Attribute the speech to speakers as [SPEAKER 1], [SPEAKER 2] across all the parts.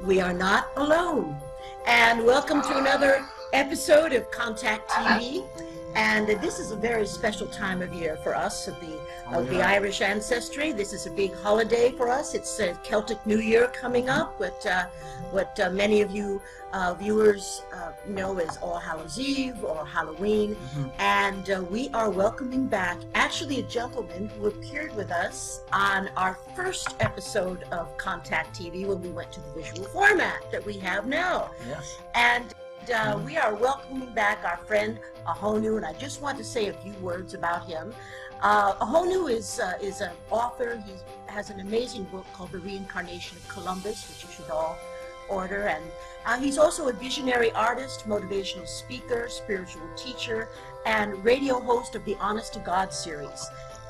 [SPEAKER 1] We are not alone. And welcome to another episode of Contact TV. And this is a very special time of year for us of the Irish ancestry. This is a big holiday for us. It's Celtic New Year coming up, what many of you viewers know as All Hallows Eve or Halloween. And we are welcoming back actually a gentleman who appeared with us on our first episode of Contact TV when we went to the visual format that we have now.
[SPEAKER 2] Yes.
[SPEAKER 1] And we are welcoming back our friend Ahonu, and I just want to say a few words about him. Ahonu is an author. He has an amazing book called The Reincarnation of Columbus, which you should all order. And he's also a visionary artist, motivational speaker, spiritual teacher, and radio host of the Honest to God series,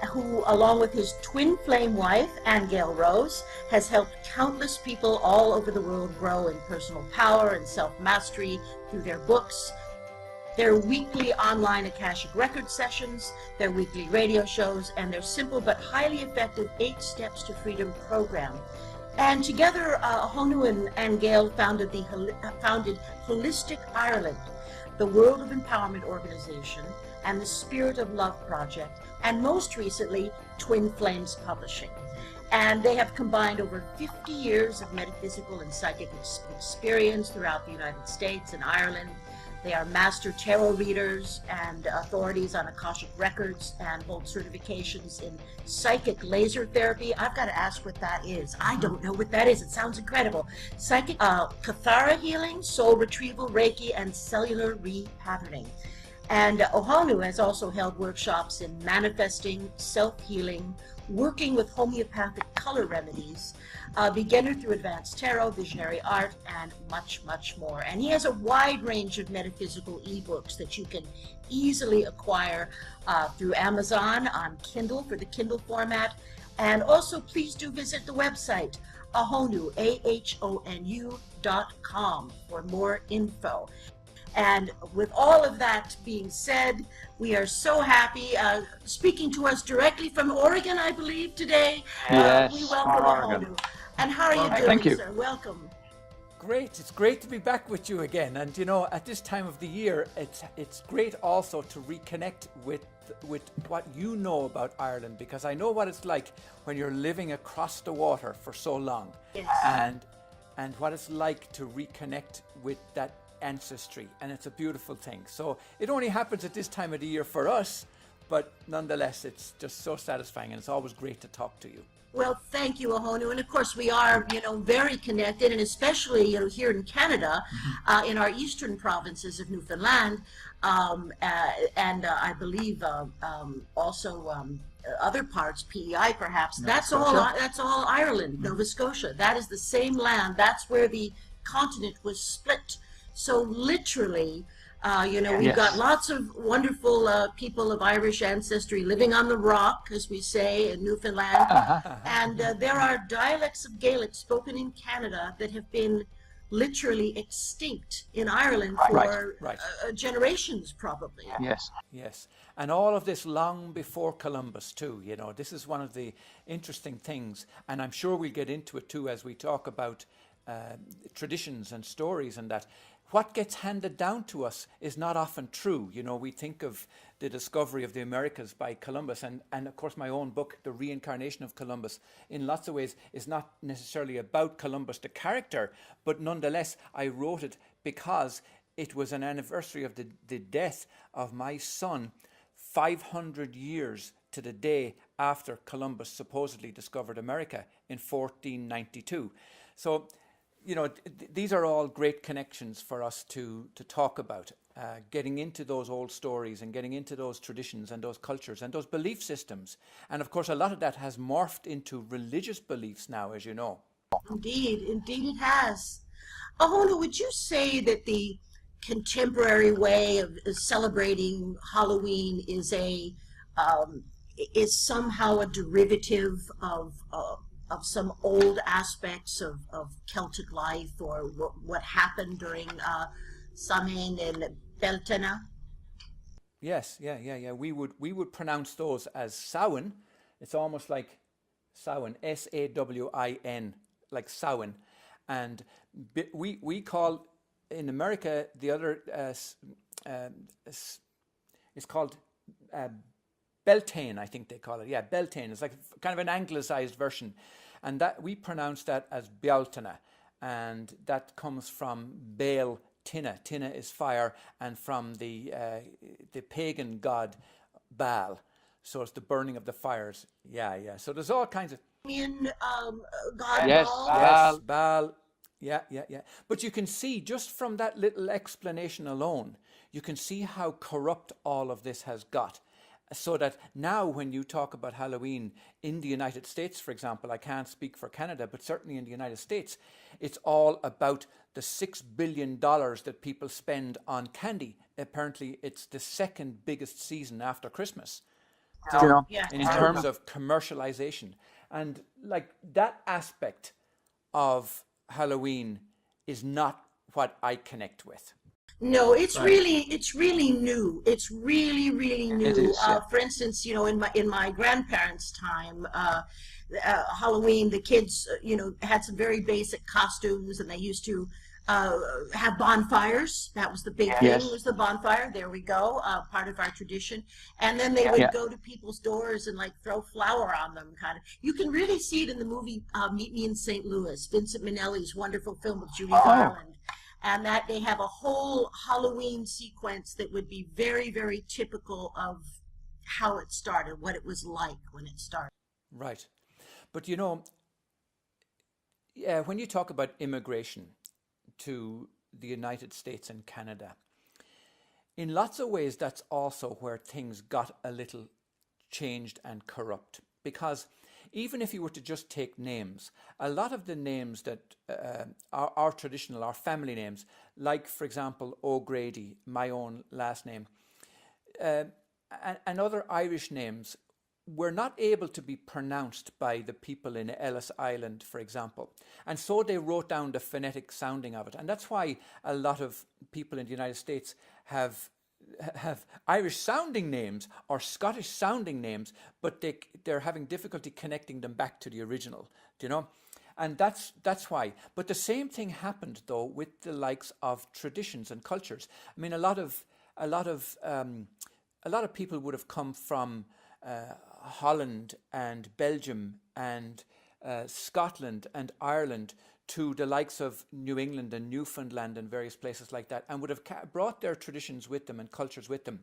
[SPEAKER 1] who, along with his twin flame wife, Aingeal Rose, has helped countless people all over the world grow in personal power and self-mastery through their books, their weekly online Akashic record sessions, their weekly radio shows, and their simple but highly effective 8 Steps to Freedom program. And together, Ahonu and Aingeal founded Holistic Ireland, the World of Empowerment Organization, and the Spirit of Love Project, and most recently, Twin Flames Publishing. And they have combined over 50 years of metaphysical and psychic experience throughout the United States and Ireland. They are master tarot readers and authorities on Akashic records and hold certifications in psychic laser therapy. I've got to ask what that is. I don't know what that is. It sounds incredible. Psychic Cathara healing, soul retrieval, Reiki, and cellular repatterning. And Ahonu has also held workshops in manifesting, self-healing, working with homeopathic color remedies, beginner through advanced tarot, visionary art, and much, much more. And he has a wide range of metaphysical ebooks that you can easily acquire through Amazon on Kindle for the Kindle format. And also, please do visit the website, Ahonu, AHONU.com, for more info. And with all of that being said, we are so happy. Speaking to us directly from Oregon, I believe, today,
[SPEAKER 2] Yes,
[SPEAKER 1] we welcome Ahonu. And how are you doing,
[SPEAKER 2] thank you.
[SPEAKER 1] sir? Welcome.
[SPEAKER 3] Great. It's great to be back with you again. And you know, at this time of the year, it's great also to reconnect with what you know about Ireland, because I know what it's like when you're living across the water for so long.
[SPEAKER 1] Yes.
[SPEAKER 3] And what it's like to reconnect with that ancestry, and it's a beautiful thing. So it only happens at this time of the year for us, but nonetheless it's just so satisfying, and it's always great to talk to you.
[SPEAKER 1] Well, thank you, Ahonu. And of course, we are, very connected, and especially, here in Canada, in our eastern provinces of Newfoundland, and I believe also other parts, PEI perhaps. That's all Ireland, Nova Scotia. That is the same land. That's where the continent was split. So literally, we've got lots of wonderful people of Irish ancestry living on the rock, as we say, in Newfoundland. And there are dialects of Gaelic spoken in Canada that have been literally extinct in Ireland for generations, probably.
[SPEAKER 2] Yes.
[SPEAKER 3] Yes. And all of this long before Columbus too. This is one of the interesting things, and I'm sure we'll get into it too as we talk about traditions and stories and that. What gets handed down to us is not often true. We think of the discovery of the Americas by Columbus, and of course my own book, The Reincarnation of Columbus, in lots of ways is not necessarily about Columbus the character, but nonetheless I wrote it because it was an anniversary of the death of my son 500 years to the day after Columbus supposedly discovered America in 1492. So these are all great connections for us to talk about, getting into those old stories and getting into those traditions and those cultures and those belief systems. And of course, a lot of that has morphed into religious beliefs now, as you know.
[SPEAKER 1] Indeed it has. Ahonu, would you say that the contemporary way of celebrating Halloween is somehow a derivative of some old aspects of Celtic life, or what happened during Samhain and Beltane?
[SPEAKER 3] Yes, yeah. We would pronounce those as Samhain. It's almost like Samhain, Sawin, like Samhain. And we call, in America, the other it's called Beltane, I think they call it. Yeah, Beltane. It's like kind of an anglicized version. And that we pronounce that as Beltane. And that comes from Baal Tina. Tina is fire, and from the pagan god Baal. So it's the burning of the fires. Yeah. So there's all kinds of...
[SPEAKER 1] In God
[SPEAKER 2] Yes,
[SPEAKER 1] Baal.
[SPEAKER 3] Yes, Baal. Yeah. But you can see, just from that little explanation alone, you can see how corrupt all of this has got. So that now when you talk about Halloween in the United States, for example, I can't speak for Canada, but certainly in the United States, it's all about the $6 billion that people spend on candy. Apparently, it's the second biggest season after Christmas.
[SPEAKER 1] Yeah.
[SPEAKER 3] In terms of commercialization. And like that aspect of Halloween is not what I connect with.
[SPEAKER 1] No, it's really new. It's really new.
[SPEAKER 2] It is, yeah.
[SPEAKER 1] For instance, in my grandparents' time, Halloween, the kids, had some very basic costumes, and they used to have bonfires. That was the big thing.
[SPEAKER 2] Yes.
[SPEAKER 1] Was the bonfire. There we go. Part of our tradition. And then they would go to people's doors and like throw flour on them, kind of. You can really see it in the movie Meet Me in St. Louis, Vincent Minnelli's wonderful film with Judy Garland. And that they have a whole Halloween sequence that would be very, very typical of how it started, what it was like when it started.
[SPEAKER 3] Right. But when you talk about immigration to the United States and Canada, in lots of ways that's also where things got a little changed and corrupt. Because even if you were to just take names, a lot of the names that are traditional, are family names, like, for example, O'Grady, my own last name, and other Irish names were not able to be pronounced by the people in Ellis Island, for example. And so they wrote down the phonetic sounding of it. And that's why a lot of people in the United States have Irish sounding names or Scottish sounding names, but they're having difficulty connecting them back to the original, and that's why. But the same thing happened though with the likes of traditions and cultures. I mean, a lot of people would have come from Holland and Belgium and Scotland and Ireland to the likes of New England and Newfoundland and various places like that, and would have brought their traditions with them and cultures with them,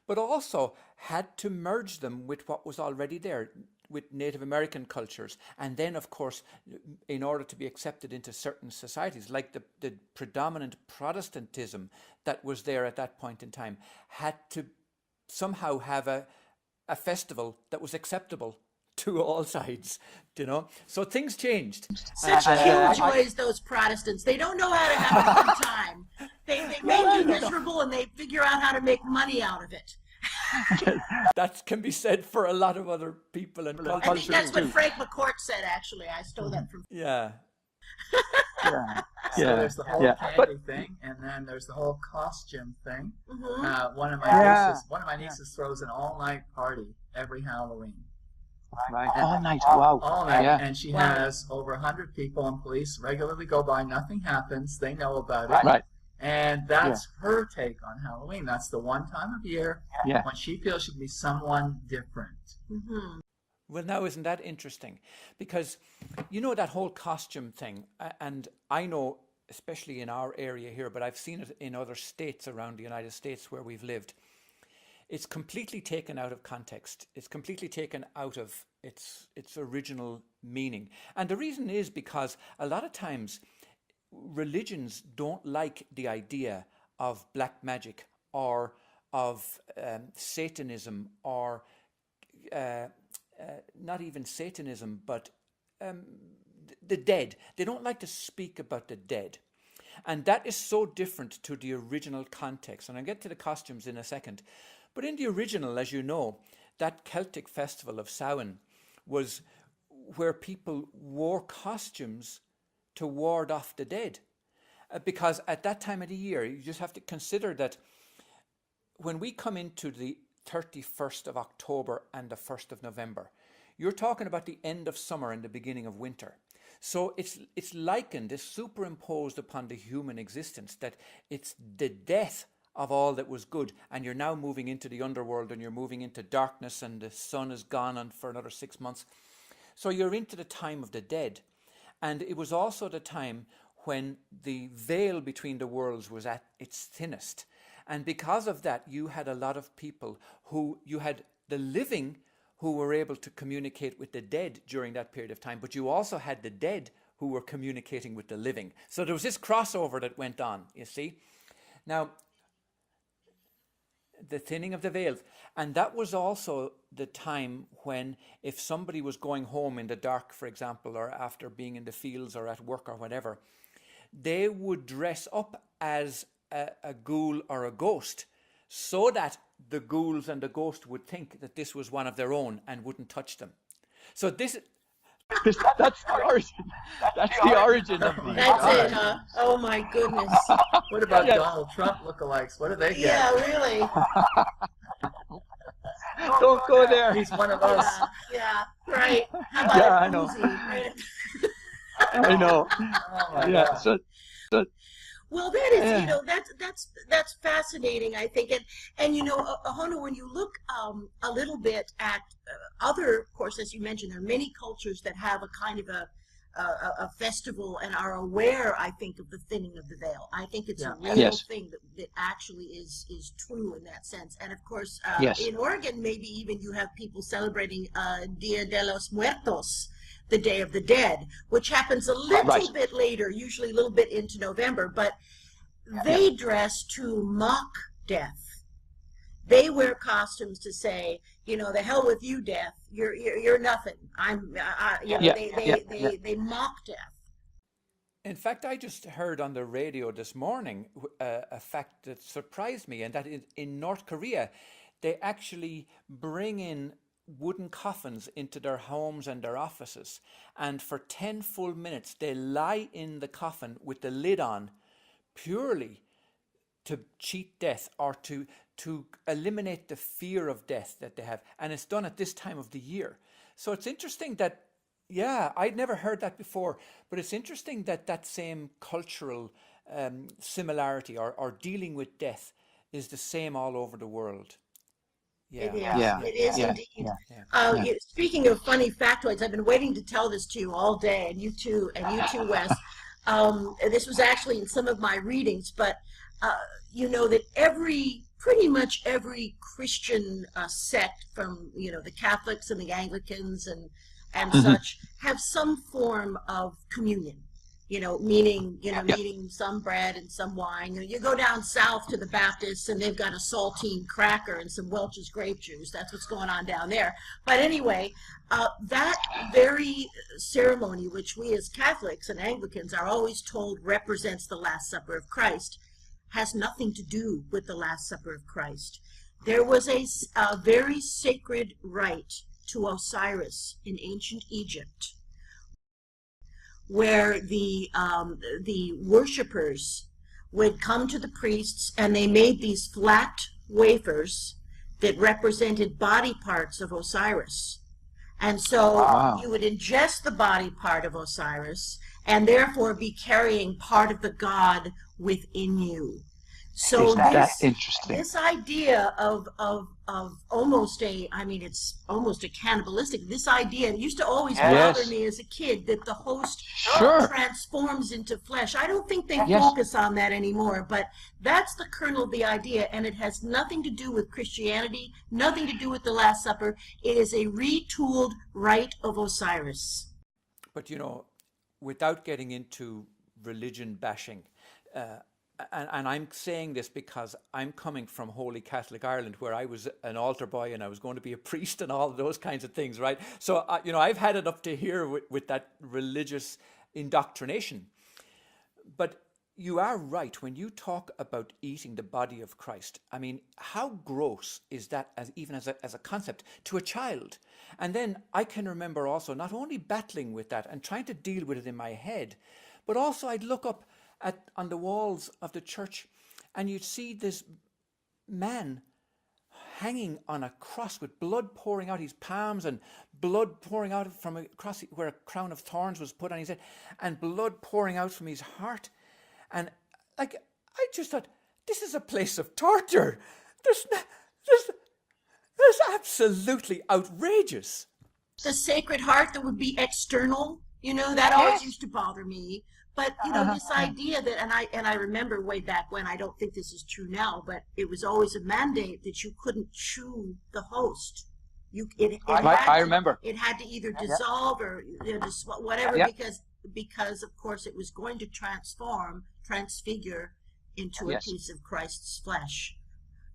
[SPEAKER 3] but also had to merge them with what was already there, with Native American cultures. And then, of course, in order to be accepted into certain societies, like the predominant Protestantism that was there at that point in time, had to somehow have a festival that was acceptable to all sides, So things changed.
[SPEAKER 1] Such killjoys, those Protestants. They don't know how to have a good time. They make you miserable, and they figure out how to make money out of it.
[SPEAKER 3] That can be said for a lot of other people and cultures.
[SPEAKER 1] I think that's what Frank McCourt said, actually. I stole that from...
[SPEAKER 3] Yeah.
[SPEAKER 4] So there's the whole candy thing, and then there's the whole costume thing. One of my nieces throws an all-night party every Halloween.
[SPEAKER 2] Right. All night. Wow.
[SPEAKER 4] All night, and she has over 100 people, and police regularly go by. Nothing happens. They know about it.
[SPEAKER 2] Right.
[SPEAKER 4] And that's her take on Halloween. That's the one time of year when she feels she can be someone different.
[SPEAKER 3] Well, now, isn't that interesting? Because, that whole costume thing, and I know, especially in our area here, but I've seen it in other states around the United States where we've lived, it's completely taken out of context. It's completely taken out of its original meaning. And the reason is because a lot of times religions don't like the idea of black magic or of Satanism or not even Satanism, but the dead. They don't like to speak about the dead. And that is so different to the original context. And I'll get to the costumes in a second. But in the original, as you know, that Celtic festival of Samhain was where people wore costumes to ward off the dead. Because at that time of the year, you just have to consider that when we come into the 31st of October and the 1st of November, you're talking about the end of summer and the beginning of winter. So it's likened, it's superimposed upon the human existence, that it's the death of all that was good, and you're now moving into the underworld, and you're moving into darkness, and the sun is gone on for another 6 months. So you're into the time of the dead. And it was also the time when the veil between the worlds was at its thinnest. And because of that, you had a lot of people you had the living who were able to communicate with the dead during that period of time, but you also had the dead who were communicating with the living. So there was this crossover that went on, you see. Now, the thinning of the veils. And that was also the time when, if somebody was going home in the dark, for example, or after being in the fields or at work or whatever, they would dress up as a ghoul or a ghost, so that the ghouls and the ghost would think that this was one of their own and wouldn't touch them. So that's
[SPEAKER 2] the origin. That's the origin of the.
[SPEAKER 1] That's it, huh? Oh my goodness.
[SPEAKER 4] What about Donald Trump lookalikes? What do they get?
[SPEAKER 1] Yeah, really.
[SPEAKER 2] Don't go there.
[SPEAKER 4] He's one of us.
[SPEAKER 1] Yeah, right. How about
[SPEAKER 2] Yeah, I know.
[SPEAKER 1] Right?
[SPEAKER 2] I know.
[SPEAKER 4] Oh my
[SPEAKER 2] Yeah.
[SPEAKER 4] God.
[SPEAKER 2] So
[SPEAKER 1] Well, that is, that's fascinating, I think, and Ahonu, when you look a little bit at other, of course, as you mentioned, there are many cultures that have a kind of a festival and are aware, I think, of the thinning of the veil. I think it's a real thing that actually is true in that sense. And of course, in Oregon, maybe even you have people celebrating Dia de los Muertos, the Day of the Dead, which happens a little bit later, usually a little bit into November, but they dress to mock death. They wear costumes to say, the hell with you, death. You're nothing. They mock death.
[SPEAKER 3] In fact, I just heard on the radio this morning a fact that surprised me, and that in North Korea, they actually bring in wooden coffins into their homes and their offices, and for 10 full minutes they lie in the coffin with the lid on, purely to cheat death, or to eliminate the fear of death that they have. And it's done at this time of the year. So it's interesting that, I'd never heard that before, but it's interesting that that same cultural similarity or dealing with death is the same all over the world.
[SPEAKER 1] It is indeed. Speaking of funny factoids, I've been waiting to tell this to you all day, and you too, Wes. This was actually in some of my readings, but that pretty much every Christian sect, from the Catholics and the Anglicans and such, have some form of communion. Meaning some bread and some wine. You go down south to the Baptists, and they've got a saltine cracker and some Welch's grape juice. That's what's going on down there. But anyway, that very ceremony, which we as Catholics and Anglicans are always told represents the Last Supper of Christ, has nothing to do with the Last Supper of Christ. There was a very sacred rite to Osiris in ancient Egypt, where the worshippers would come to the priests, and they made these flat wafers that represented body parts of Osiris. And so you would ingest the body part of Osiris, and therefore be carrying part of the god within you. So
[SPEAKER 2] that's interesting.
[SPEAKER 1] This idea of almost it's almost a cannibalistic, this idea, it used to always bother me as a kid, that the host transforms into flesh. I don't think they focus on that anymore, but that's the kernel of the idea, and it has nothing to do with Christianity, nothing to do with the Last Supper. It is a retooled rite of Osiris.
[SPEAKER 3] But without getting into religion bashing, and I'm saying this because I'm coming from Holy Catholic Ireland, where I was an altar boy and I was going to be a priest and all those kinds of things, right? So, I've had it up to here with that religious indoctrination. But you are right when you talk about eating the body of Christ. I mean, how gross is that even as a concept to a child? And then I can remember also not only battling with that and trying to deal with it in my head, but also I'd look up on the walls of the church, and you'd see this man hanging on a cross with blood pouring out his palms and blood pouring out from across where a crown of thorns was put on his head and blood pouring out from his heart. And like, I just thought, this is a place of torture. That's absolutely outrageous.
[SPEAKER 1] The Sacred Heart that would be external, that always used to bother me. But this idea that, and I remember way back when, I don't think this is true now, but it was always a mandate that you couldn't chew the host.
[SPEAKER 2] I remember.
[SPEAKER 1] It had to either dissolve or whatever, because of course it was going to transfigure into a piece of Christ's flesh.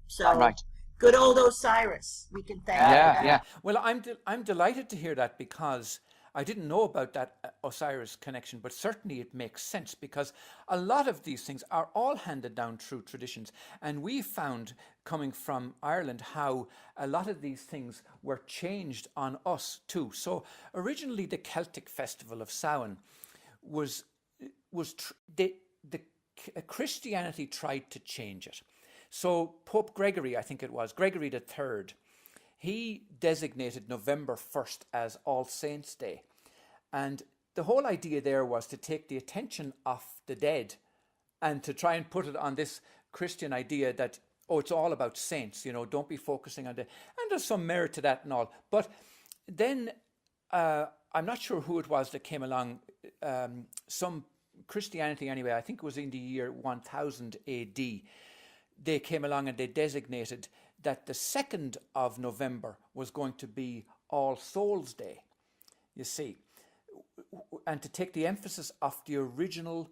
[SPEAKER 1] So good old Osiris, we can thank.
[SPEAKER 3] Yeah. Well, I'm delighted to hear that, because I didn't know about that Osiris connection, but certainly it makes sense, because a lot of these things are all handed down through traditions. And we found, coming from Ireland, how a lot of these things were changed on us too. So originally the Celtic festival of Samhain Christianity tried to change it. So Pope Gregory, I think it was, Gregory III, he designated November 1st as All Saints' Day. And the whole idea there was to take the attention off the dead and to try and put it on this Christian idea that, it's all about saints, don't be focusing on the... And there's some merit to that and all. But then I'm not sure who it was that came along, some Christianity anyway, I think it was in the year 1000 AD, they came along and they designated that the 2nd of November was going to be All Souls' Day, you see, and to take the emphasis off the original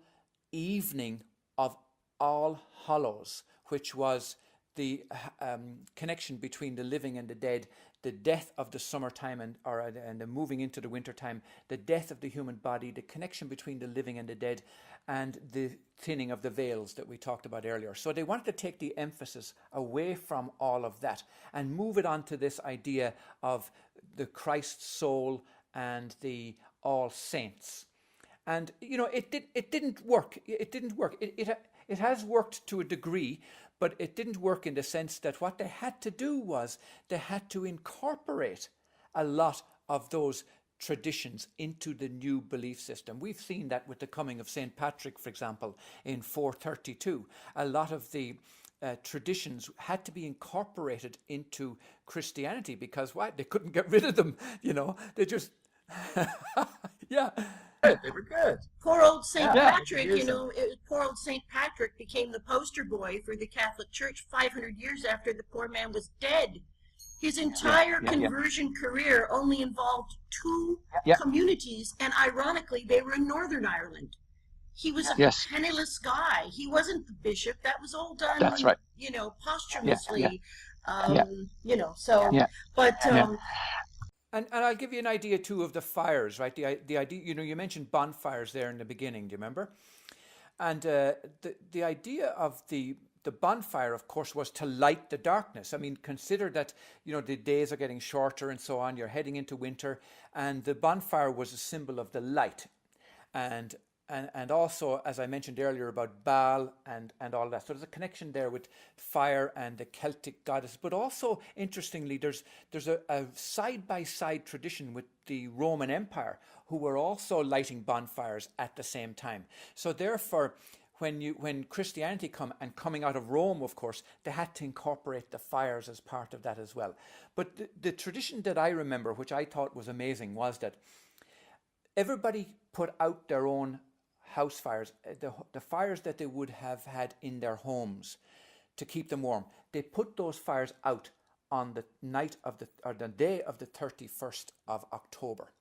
[SPEAKER 3] evening of All Hallows, which was the connection between the living and the dead, the death of the summertime and the moving into the wintertime, the death of the human body, the connection between the living and the dead, and the thinning of the veils that we talked about earlier. So they wanted to take the emphasis away from all of that and move it on to this idea of the Christ soul and the all saints. And, it didn't work. It didn't work. It has worked to a degree, but it didn't work in the sense that what they had to do was they had to incorporate a lot of those traditions into the new belief system. We've seen that with the coming of St. Patrick, for example, in 432. A lot of the traditions had to be incorporated into Christianity because why? They couldn't get rid of them, They just... yeah.
[SPEAKER 4] They were good.
[SPEAKER 1] Poor old St. Patrick, poor old St. Patrick became the poster boy for the Catholic Church 500 years after the poor man was dead. His entire conversion career only involved two communities, and ironically, they were in Northern Ireland. He was a penniless guy. He wasn't the bishop. That was all done, posthumously.
[SPEAKER 3] And I'll give you an idea too of the fires, right? The idea, you mentioned bonfires there in the beginning. Do you remember? And the idea of the bonfire, of course, was to light the darkness. I mean, consider that the days are getting shorter and so on. You're heading into winter, and the bonfire was a symbol of the light, and also, as I mentioned earlier, about Baal and all that. So there's a connection there with fire and the Celtic goddess. But also, interestingly, there's a side-by-side tradition with the Roman Empire, who were also lighting bonfires at the same time. So therefore, when Christianity coming out of Rome, of course, they had to incorporate the fires as part of that as well. But the tradition that I remember, which I thought was amazing, was that everybody put out their own house fires, the fires that they would have had in their homes to keep them warm. They put those fires out on the day of the 31st of October.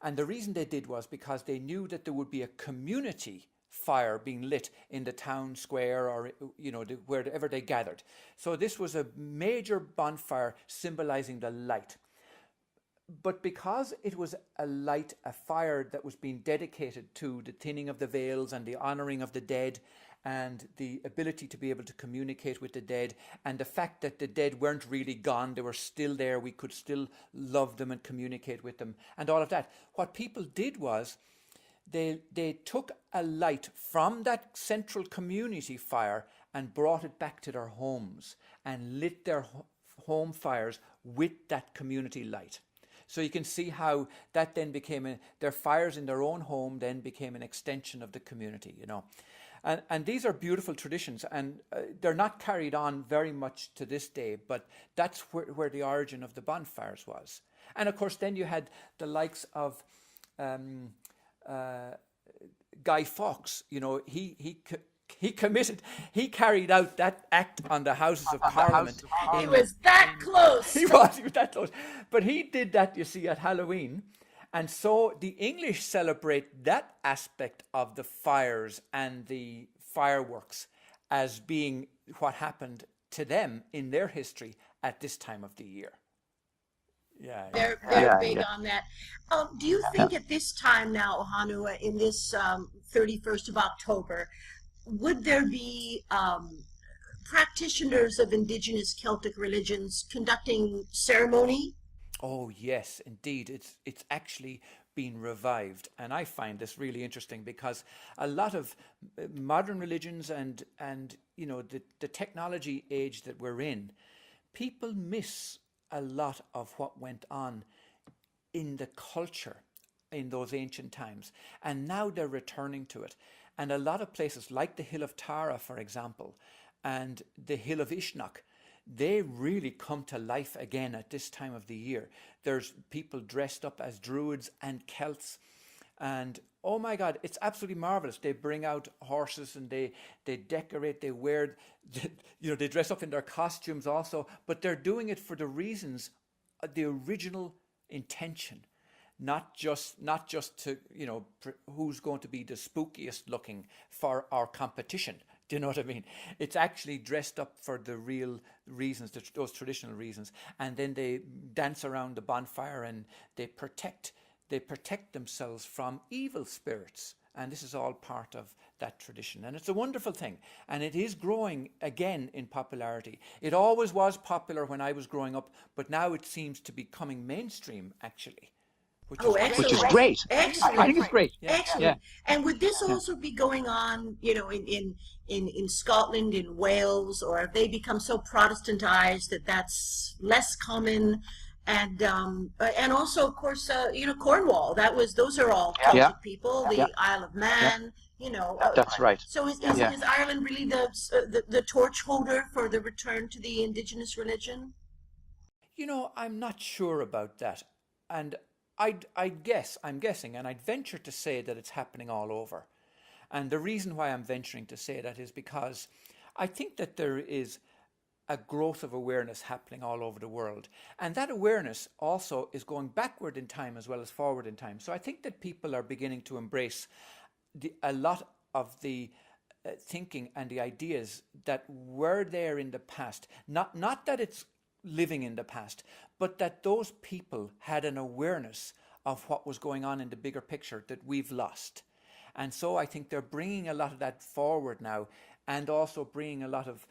[SPEAKER 3] And the reason they did was because they knew that there would be a community fire being lit in the town square or wherever they gathered. So this was a major bonfire symbolizing the light. But because it was a fire that was being dedicated to the thinning of the veils and the honoring of the dead and the ability to be able to communicate with the dead, and the fact that the dead weren't really gone, they were still there, we could still love them and communicate with them and all of that. What people did was they took a light from that central community fire and brought it back to their homes and lit their home fires with that community light. So you can see how that then became their fires in their own home then became an extension of the community, you know. And these are beautiful traditions, and they're not carried on very much to this day, but that's where the origin of the bonfires was. And of course, then you had the likes of Guy Fawkes. You know, he carried out that act on the Houses of Parliament.
[SPEAKER 1] He was that close.
[SPEAKER 3] He was that close. But he did that, you see, at Halloween. And so the English celebrate that aspect of the fires and the fireworks as being what happened to them in their history at this time of the year. Yeah,
[SPEAKER 1] they're big on that. Do you think at this time now, Ahonu, in this 31st of October, would there be practitioners of indigenous Celtic religions conducting ceremony?
[SPEAKER 3] Oh yes, indeed. It's actually been revived, and I find this really interesting because a lot of modern religions and you know the technology age that we're in, people miss a lot of what went on in the culture in those ancient times, and now they're returning to it. And a lot of places like the Hill of Tara, for example, and the Hill of Ishnok, they really come to life again at this time of the year. There's people dressed up as Druids and Celts, and oh my God, it's absolutely marvelous. They bring out horses and they decorate, they wear, you know, they dress up in their costumes also, but they're doing it for the reasons, the original intention. Not just to, you know, who's going to be the spookiest looking for our competition. Do you know what I mean? It's actually dressed up for the real reasons, those traditional reasons. And then they dance around the bonfire and they protect themselves from evil spirits. And this is all part of that tradition. And it's a wonderful thing. And it is growing again in popularity. It always was popular when I was growing up, but now it seems to be coming mainstream, actually. Which
[SPEAKER 1] is
[SPEAKER 2] great.
[SPEAKER 1] Excellent.
[SPEAKER 2] I think it's great.
[SPEAKER 1] Excellent.
[SPEAKER 2] Yeah.
[SPEAKER 1] And would this also be going on, you know, in Scotland, in Wales, or have they become so Protestantized that that's less common? And also, of course, you know, Cornwall. Those are all Celtic people. The Isle of Man. You know.
[SPEAKER 2] That's right.
[SPEAKER 1] So is Ireland really the torch holder for the return to the indigenous religion?
[SPEAKER 3] You know, I'm not sure about that, and I'm guessing, and I'd venture to say that it's happening all over. And the reason why I'm venturing to say that is because I think that there is a growth of awareness happening all over the world. And that awareness also is going backward in time as well as forward in time. So I think that people are beginning to embrace a lot of the thinking and the ideas that were there in the past. Not that it's living in the past, but that those people had an awareness of what was going on in the bigger picture that we've lost. And so I think they're bringing a lot of that forward now, and also bringing a lot of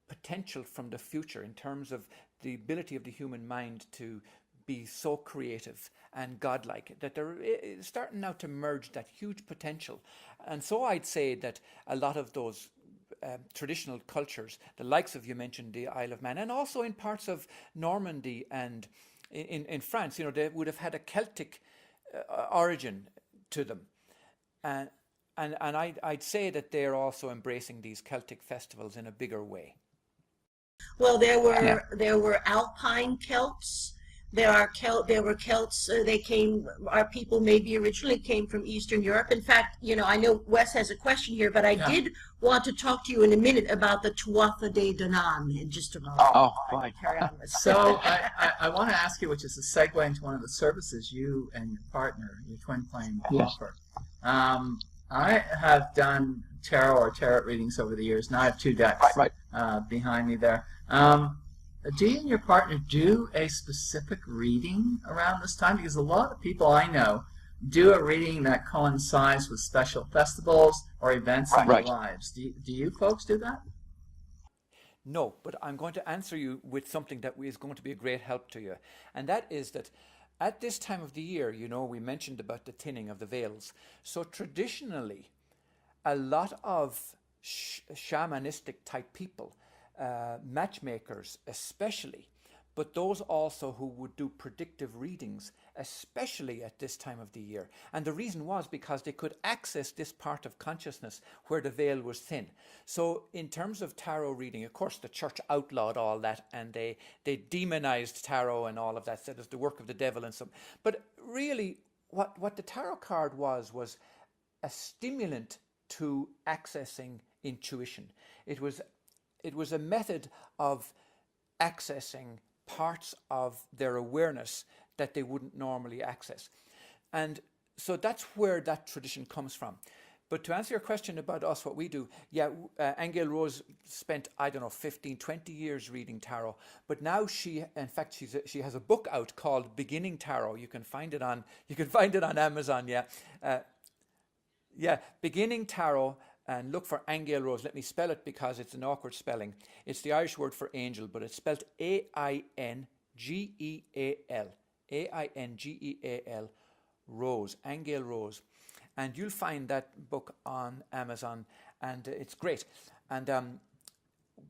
[SPEAKER 3] potential from the future in terms of the ability of the human mind to be so creative and godlike, that they're starting now to merge that huge potential. And so I'd say that a lot of those traditional cultures, the likes of, you mentioned the Isle of Man, and also in parts of Normandy and in France, you know, they would have had a Celtic origin to them, and I'd say that they're also embracing these Celtic festivals in a bigger way.
[SPEAKER 1] Well, there were Alpine Celts. There were Celts. Our people maybe originally came from Eastern Europe. In fact, you know, I know Wes has a question here, but I did want to talk to you in a minute about the Tuatha De Danann in just a moment.
[SPEAKER 2] Oh, fine.
[SPEAKER 1] Carry on with
[SPEAKER 4] So I want to ask you, which is a segue into one of the services you and your partner, your twin flame, offer. I have done tarot readings over the years, and I have 2 decks behind me there. Do you and your partner do a specific reading around this time? Because a lot of people I know do a reading that coincides with special festivals or events in their lives. Do you folks do that?
[SPEAKER 3] No, but I'm going to answer you with something that is going to be a great help to you. And that is that at this time of the year, you know, we mentioned about the thinning of the veils. So traditionally, a lot of shamanistic type people matchmakers especially, but those also who would do predictive readings, especially at this time of the year. And the reason was because they could access this part of consciousness where the veil was thin. So in terms of tarot reading, of course, the church outlawed all that, and they demonized tarot and all of that, said it's the work of the devil and so. But really, what the tarot card was a stimulant to accessing intuition. It was a method of accessing parts of their awareness that they wouldn't normally access. And so that's where that tradition comes from. But to answer your question about us, what we do, Aingeal Rose spent, 15, 20 years reading tarot. But now she has a book out called Beginning Tarot. You can find it on Amazon, Beginning Tarot, and look for Aingeal Rose. Let me spell it because it's an awkward spelling. It's the Irish word for angel, but it's spelled Aingeal. Aingeal Rose. Aingeal Rose. And you'll find that book on Amazon, and it's great. And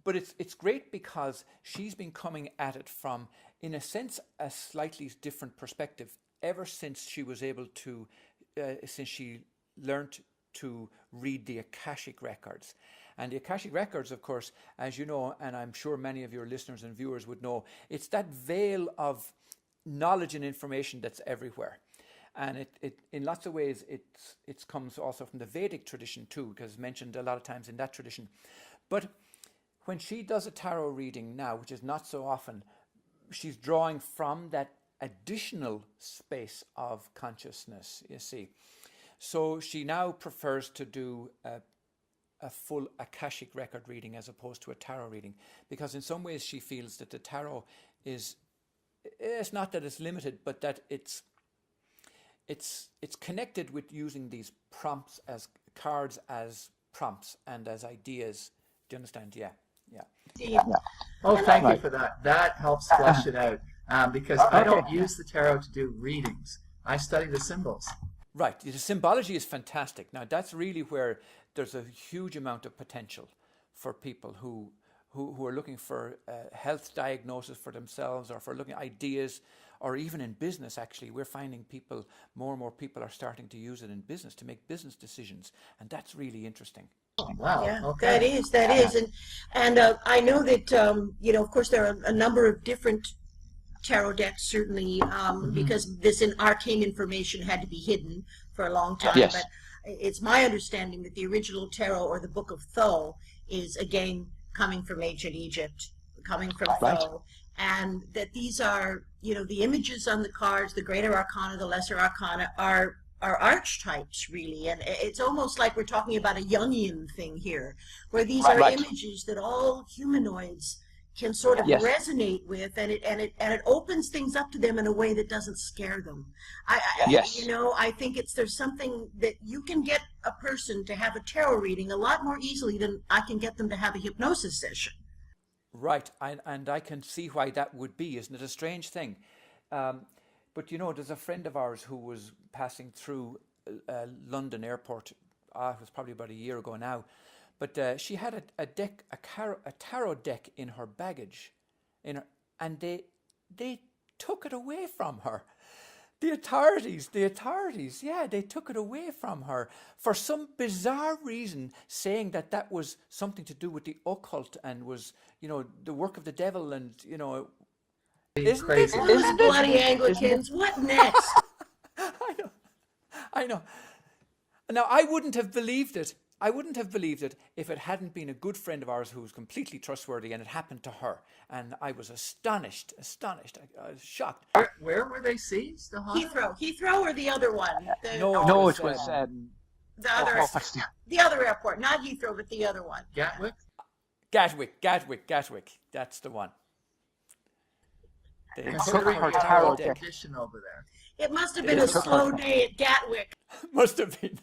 [SPEAKER 3] but it's great because she's been coming at it from, in a sense, a slightly different perspective ever since she was able to, since she learned to read the Akashic records. And the Akashic records, of course, as you know, and I'm sure many of your listeners and viewers would know, it's that veil of knowledge and information that's everywhere. And it in lots of ways, it comes also from the Vedic tradition too, because it's mentioned a lot of times in that tradition. But when she does a tarot reading now, which is not so often, she's drawing from that additional space of consciousness, you see. So she now prefers to do a full Akashic record reading as opposed to a tarot reading, because in some ways she feels that the tarot it's not that it's limited, but that it's connected with using these prompts as cards, as prompts and as ideas. Do you understand? Yeah.
[SPEAKER 4] Oh, thank you for that. That helps flesh it out, because I don't use the tarot to do readings. I study the symbols.
[SPEAKER 3] Right. The symbology is fantastic. Now, that's really where there's a huge amount of potential for people who are looking for health diagnosis for themselves, or for looking at ideas, or even in business. Actually, we're finding more and more people are starting to use it in business to make business decisions, and that's really interesting.
[SPEAKER 4] Oh, wow.
[SPEAKER 1] Yeah,
[SPEAKER 4] Okay.
[SPEAKER 1] that is, and I know that of course there are a number of different tarot decks, certainly, because this arcane information had to be hidden for a long time.
[SPEAKER 2] Yes.
[SPEAKER 1] But it's my understanding that the original tarot, or the Book of Thoth, is again coming from ancient Egypt, coming from Thoth, and that these are, the images on the cards, the greater arcana, the lesser arcana, are archetypes, really. And it's almost like we're talking about a Jungian thing here, where these are images that all humanoids can sort of resonate with, and it opens things up to them in a way that doesn't scare them. I think there's something that you can get a person to have a tarot reading a lot more easily than I can get them to have a hypnosis session.
[SPEAKER 3] Right, and I can see why that would be. Isn't it a strange thing? But there's a friend of ours who was passing through London airport. It was probably about a year ago now. But she had a tarot deck in her baggage, and they took it away from her. The authorities, they took it away from her for some bizarre reason, saying that was something to do with the occult and was, the work of the devil, and isn't
[SPEAKER 4] Crazy.
[SPEAKER 1] Those bloody Anglicans, what next?
[SPEAKER 3] I know. Now, I wouldn't have believed it. If it hadn't been a good friend of ours who was completely trustworthy, and it happened to her. And I was astonished. I was shocked.
[SPEAKER 4] Where were they seized?
[SPEAKER 1] Heathrow or the other one?
[SPEAKER 2] No, it was
[SPEAKER 1] the other airport, not Heathrow, but the other one.
[SPEAKER 3] Gatwick. That's the one.
[SPEAKER 2] They took her tarot deck
[SPEAKER 4] over there.
[SPEAKER 1] It must have been a slow day at Gatwick.
[SPEAKER 3] Must have been.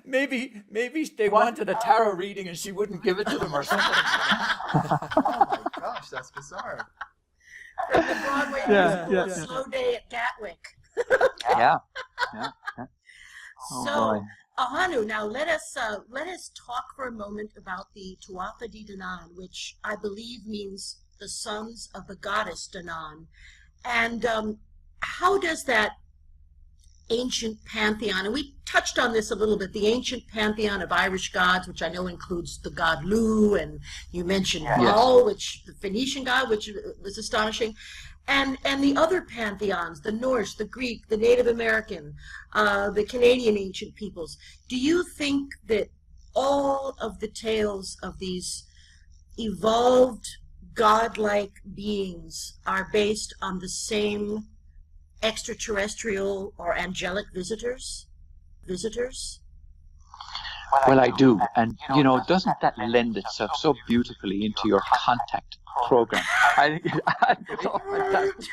[SPEAKER 3] Maybe they wanted a tarot reading and she wouldn't give it to them or something.
[SPEAKER 4] Oh my gosh, that's bizarre.
[SPEAKER 1] From the Broadway musical, Slow Day at Gatwick.
[SPEAKER 2] Yeah.
[SPEAKER 1] So, Ahonu, now let us talk for a moment about the Tuatha De Danann, which I believe means the sons of the goddess Danann. And how does that ancient pantheon, and we touched on this a little bit, the ancient pantheon of Irish gods, which I know includes the god Lu, and you mentioned Baal, which the Phoenician god, which was astonishing, and the other pantheons, the Norse, the Greek, the Native American, the Canadian ancient peoples. Do you think that all of the tales of these evolved godlike beings are based on the same extraterrestrial or angelic visitors?
[SPEAKER 2] Well, I do. And, doesn't that lend itself so beautifully into your contact program? I think it's all fantastic.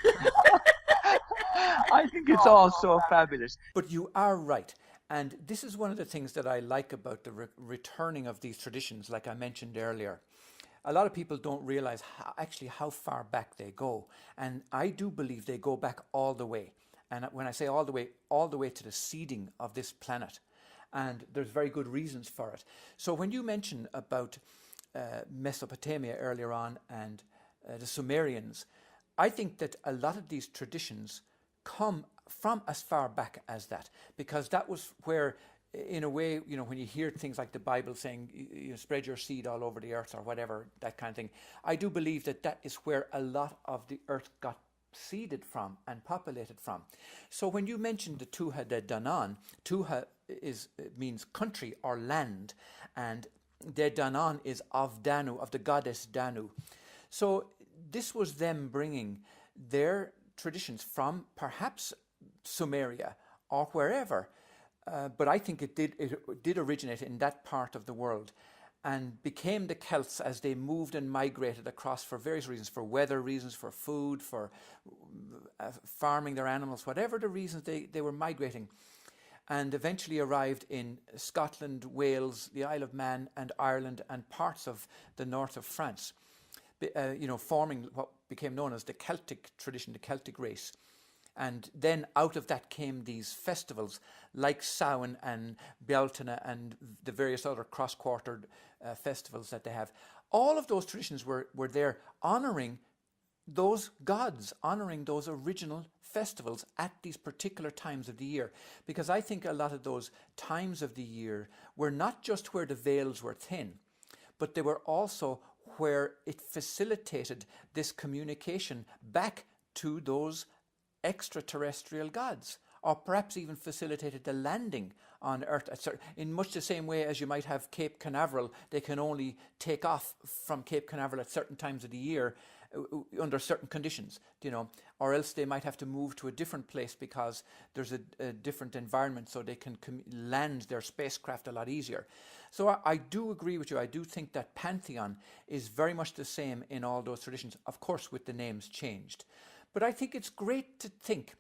[SPEAKER 2] I think it's all so fabulous.
[SPEAKER 3] But you are right. And this is one of the things that I like about the returning of these traditions, like I mentioned earlier. A lot of people don't realize how far back they go. And I do believe they go back all the way. And when I say all the way to the seeding of this planet. And there's very good reasons for it. So when you mention about Mesopotamia earlier on and the Sumerians, I think that a lot of these traditions come from as far back as that, because that was where, in a way, when you hear things like the Bible saying, you spread your seed all over the earth or whatever, that kind of thing, I do believe that that is where a lot of the earth got seeded from and populated from. So when you mentioned the Tuatha De Danann, Tuatha means country or land, and De Danann is of Danu, of the goddess Danu. So this was them bringing their traditions from perhaps Sumeria or wherever, but I think it did originate in that part of the world and became the Celts as they moved and migrated across for various reasons, for weather reasons, for food, for farming their animals, whatever the reasons they were migrating, and eventually arrived in Scotland, Wales, the Isle of Man and Ireland and parts of the north of France, forming what became known as the Celtic tradition, the Celtic race. And then out of that came these festivals like Samhain and Beltane and the various other cross-quartered festivals that they have. All of those traditions were there honouring those gods, honouring those original festivals at these particular times of the year. Because I think a lot of those times of the year were not just where the veils were thin, but they were also where it facilitated this communication back to those extraterrestrial gods, or perhaps even facilitated the landing on Earth in much the same way as you might have Cape Canaveral. They can only take off from Cape Canaveral at certain times of the year under certain conditions, or else they might have to move to a different place because there's a different environment, so they can land their spacecraft a lot easier. So I do agree with you. I do think that pantheon is very much the same in all those traditions, of course with the names changed. But I think it's great to think.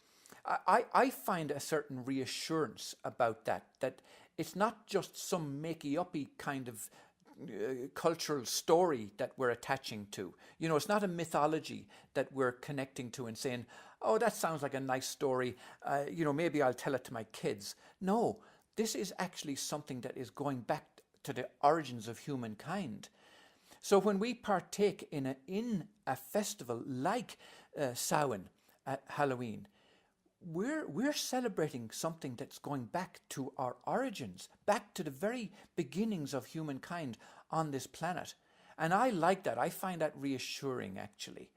[SPEAKER 3] I find a certain reassurance about that it's not just some makey-uppy kind of cultural story that we're attaching to. It's not a mythology that we're connecting to and saying, oh, that sounds like a nice story. Maybe I'll tell it to my kids. No, this is actually something that is going back to the origins of humankind. So when we partake in a festival like Samhain at Halloween, we're celebrating something that's going back to our origins, back to the very beginnings of humankind on this planet. And I like that. I find that reassuring, actually.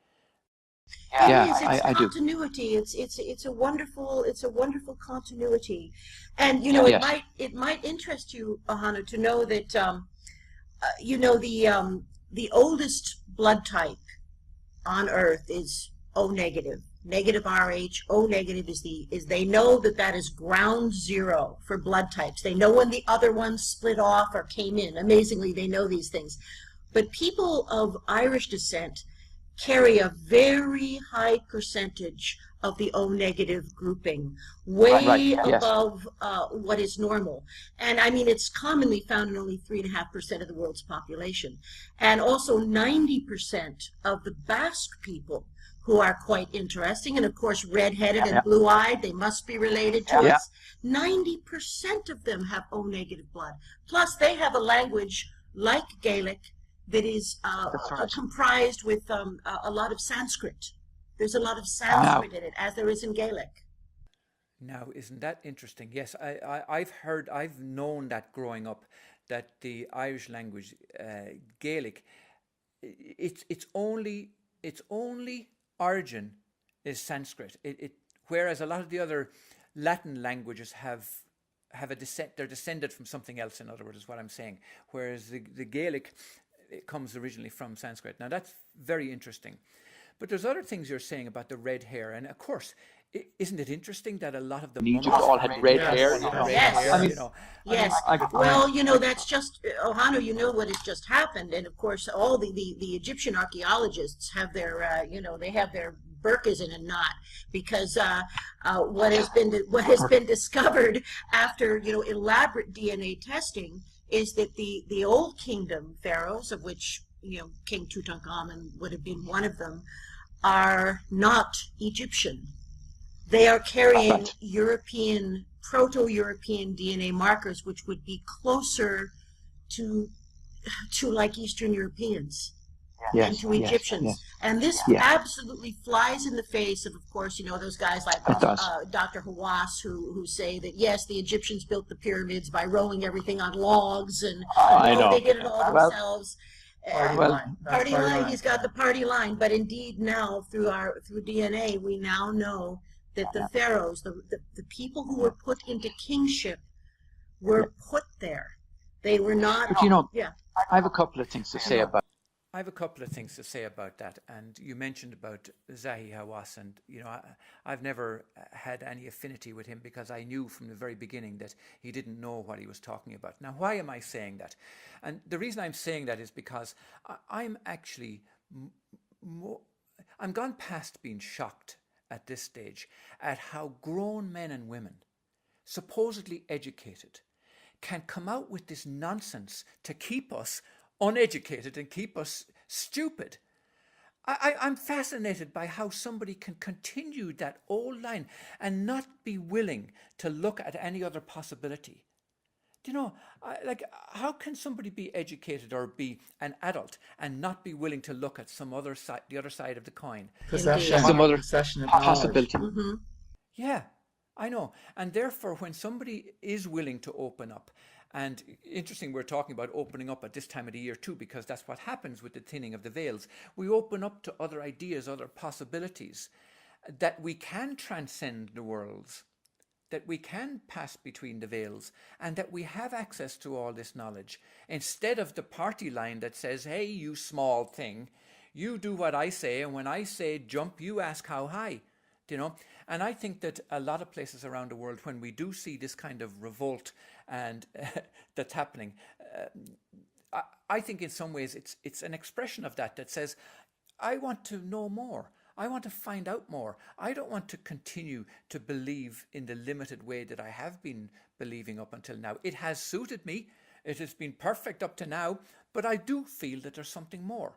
[SPEAKER 1] Yeah, it's continuity. It's a wonderful continuity, and it might interest you, Ahonu, to know that the oldest blood type on Earth is O negative. Negative Rh, O negative is they know that is ground zero for blood types. They know when the other ones split off or came in. Amazingly, they know these things. But people of Irish descent carry a very high percentage of the O negative grouping, way above what is normal. And I mean, it's commonly found in only 3.5% of the world's population. And also 90% of the Basque people who are quite interesting. And of course, red-headed and blue-eyed, they must be related to us. 90% of them have O negative blood. Plus, they have a language like Gaelic that is comprised with a lot of Sanskrit. There's a lot of Sanskrit in it, as there is in Gaelic.
[SPEAKER 3] Now, isn't that interesting? Yes, I've known that growing up, that the Irish language, Gaelic, its only origin is Sanskrit. Whereas a lot of the other Latin languages have a descent, they're descended from something else. In other words, is what I'm saying. Whereas the Gaelic, it comes originally from Sanskrit. Now that's very interesting. But there's other things you're saying about the red hair, and of course, isn't it interesting that a lot of the
[SPEAKER 2] Egypt all had red hair?
[SPEAKER 1] Yes. Well, that's just, Ahonu, you know what has just happened. And of course, all the Egyptian archaeologists have their, they have their burqas in a knot, because what has been discovered after, elaborate DNA testing is that the Old Kingdom pharaohs, of which, King Tutankhamun would have been one of them, are not Egyptian. They are carrying European, Proto-European DNA markers, which would be closer to like Eastern Europeans than to Egyptians. And this absolutely flies in the face of course, those guys like Dr. Hawass who say that, yes, the Egyptians built the pyramids by rolling everything on logs, and they did it all themselves. Party line. He's got the party line. But indeed, now through DNA, we now know that the pharaohs, the people who were put into kingship, were put there. They were not.
[SPEAKER 2] But I have a couple of things to say about.
[SPEAKER 3] I have a couple of things to say about that. And you mentioned about Zahi Hawass, and I've never had any affinity with him, because I knew from the very beginning that he didn't know what he was talking about. Now, why am I saying that? And the reason I'm saying that is because I'm actually I'm gone past being shocked at this stage at how grown men and women, supposedly educated, can come out with this nonsense to keep us uneducated and keep us stupid. I'm fascinated by how somebody can continue that old line and not be willing to look at any other possibility. How can somebody be educated or be an adult and not be willing to look at some other side, the other side of the coin?
[SPEAKER 2] Some other possibility.
[SPEAKER 1] Mm-hmm.
[SPEAKER 3] Yeah, I know. And therefore, when somebody is willing to open up, and interesting, we're talking about opening up at this time of the year too, because that's what happens with the thinning of the veils. We open up to other ideas, other possibilities, that we can transcend the worlds, that we can pass between the veils, and that we have access to all this knowledge, instead of the party line that says, hey, you small thing, you do what I say, and when I say jump, you ask how high. And I think that a lot of places around the world, when we do see this kind of revolt and that's happening, I think in some ways it's an expression of that says, I want to know more. I want to find out more. I don't want to continue to believe in the limited way that I have been believing up until now. It has suited me. It has been perfect up to now, but I do feel that there's something more.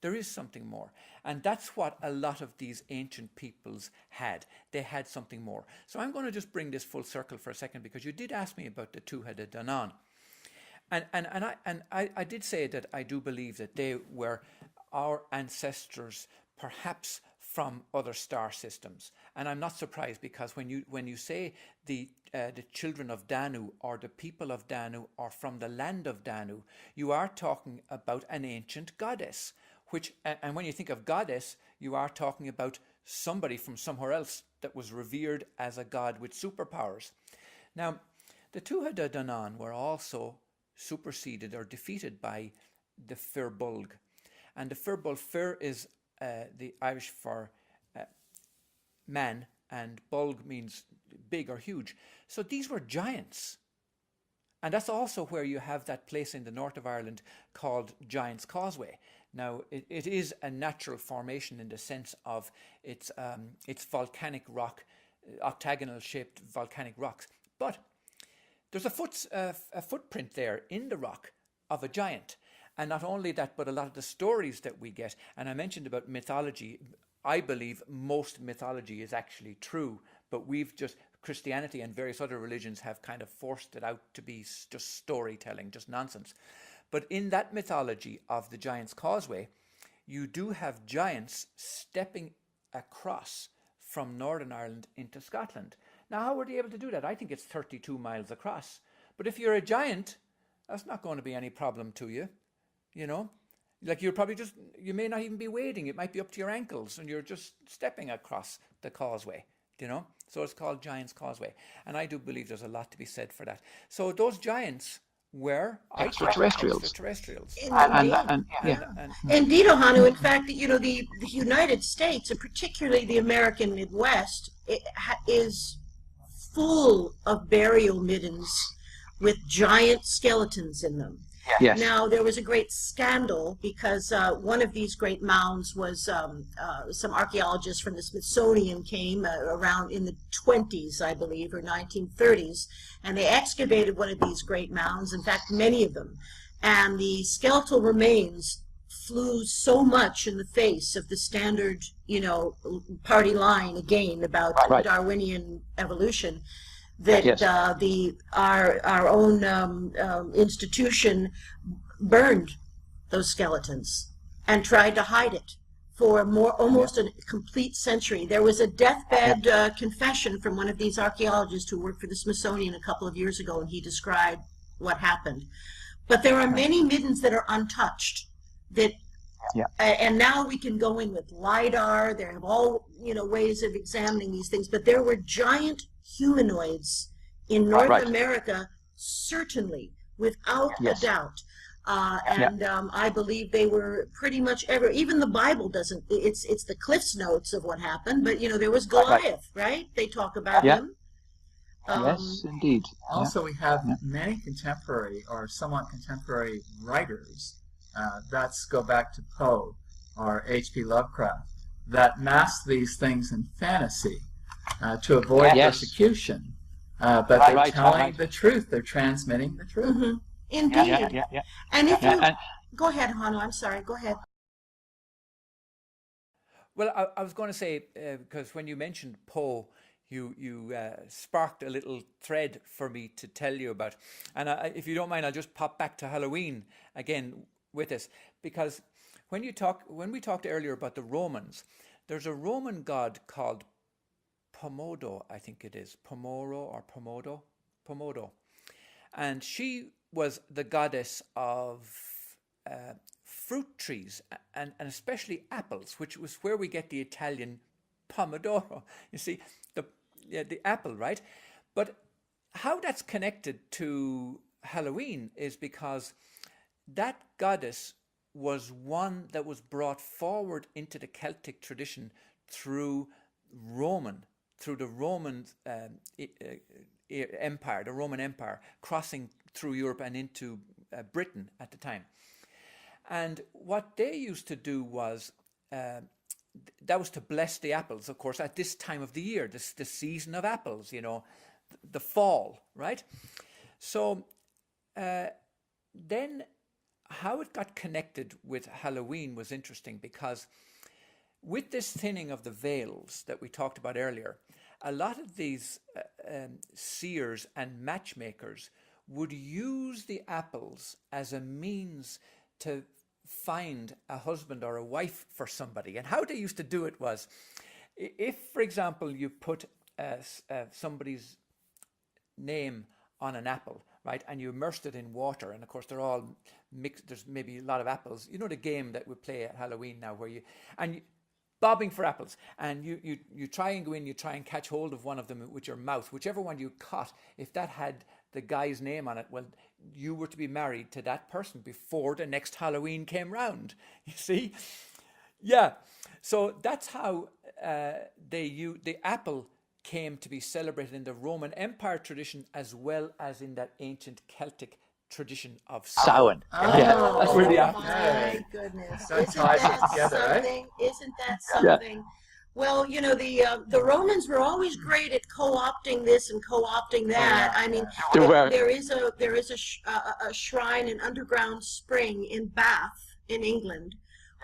[SPEAKER 3] There is something more. And that's what a lot of these ancient peoples had. They had something more. So I'm going to just bring this full circle for a second, because you did ask me about the two-headed Danann. And I did say that I do believe that they were our ancestors, perhaps from other star systems. And I'm not surprised, because when you say the children of Danu, or the people of Danu, or from the land of Danu, you are talking about an ancient goddess. And when you think of goddess, you are talking about somebody from somewhere else that was revered as a god with superpowers. Now, the two-headed Danann were also superseded or defeated by the Fir Bolg. And the Fir Bolg, Fir is the Irish for man, and Bolg means big or huge. So these were giants. And that's also where you have that place in the north of Ireland called Giant's Causeway. Now, it is a natural formation in the sense of it's volcanic rock, octagonal-shaped volcanic rocks. But there's a footprint there in the rock of a giant. And not only that, but a lot of the stories that we get, and I mentioned about mythology, I believe most mythology is actually true, but we've just, Christianity and various other religions have kind of forced it out to be just storytelling, just nonsense. But in that mythology of the Giant's Causeway, you do have giants stepping across from Northern Ireland into Scotland. Now, how were they able to do that? I think it's 32 miles across. But if you're a giant, that's not going to be any problem to you, you know? Like you're probably just, you may not even be wading. It might be up to your ankles and you're just stepping across the causeway, you know? So it's called Giant's Causeway. And I do believe there's a lot to be said for that. So those giants were
[SPEAKER 2] extraterrestrials.
[SPEAKER 1] Indeed, Ahonu. In fact, you know, the United States, and particularly the American Midwest, is full of burial middens with giant skeletons in them.
[SPEAKER 2] Yes.
[SPEAKER 1] Now, there was a great scandal because one of these great mounds was some archaeologists from the Smithsonian came around in the 20s, I believe, or 1930s, and they excavated one of these great mounds, in fact, many of them, and the skeletal remains flew so much in the face of the standard, you know, party line, again, about Darwinian evolution, that our own institution burned those skeletons and tried to hide it for almost a complete century. There was a deathbed confession from one of these archaeologists who worked for the Smithsonian a couple of years ago, and he described what happened. But there are many middens that are untouched. That and now we can go in with LiDAR. There are all, you know, ways of examining these things. But there were giant humanoids in North America, certainly, without a doubt. I believe they were pretty much even the Bible doesn't, it's the Cliff's Notes of what happened, but, you know, there was Goliath, right? They talk about him.
[SPEAKER 2] Yes, indeed.
[SPEAKER 4] Also, we have many contemporary or somewhat contemporary writers, that's go back to Poe or H.P. Lovecraft, that mask these things in fantasy to avoid persecution. But they're telling the truth. They're transmitting the truth.
[SPEAKER 1] Mm-hmm. Indeed. And if you... Go ahead, Ahonu. I'm sorry. Go ahead.
[SPEAKER 3] Well, I was going to say, because when you mentioned Poe, you sparked a little thread for me to tell you about. And if you don't mind, I'll just pop back to Halloween again with us. Because when we talked earlier about the Romans, there's a Roman god called Pomodo, I think it is. Pomodo. And she was the goddess of fruit trees, and especially apples, which was where we get the Italian pomodoro. You see, the apple, right? But how that's connected to Halloween is because that goddess was one that was brought forward into the Celtic tradition through the Roman Empire, the Roman Empire, crossing through Europe and into Britain at the time. And what they used to do was, that was to bless the apples, of course, at this time of the year, the season of apples, you know, the fall, right? So then how it got connected with Halloween was interesting, because with this thinning of the veils that we talked about earlier, a lot of these seers and matchmakers would use the apples as a means to find a husband or a wife for somebody. And how they used to do it was, if, for example, you put somebody's name on an apple, right, and you immersed it in water, and of course they're all mixed, there's maybe a lot of apples. You know the game that we play at Halloween now, where bobbing for apples, and you try and go in, you try and catch hold of one of them with your mouth, whichever one you caught, if that had the guy's name on it, well, you were to be married to that person before the next Halloween came round, you see? Yeah, so that's how the apple came to be celebrated in the Roman Empire tradition, as well as in that ancient Celtic tradition of Samhain.
[SPEAKER 1] That's
[SPEAKER 3] where the
[SPEAKER 1] apple. My goodness! Isn't that something? Yeah. Well, you know, the Romans were always great at co-opting this and co-opting that. I mean, there is a shrine, an underground spring in Bath in England,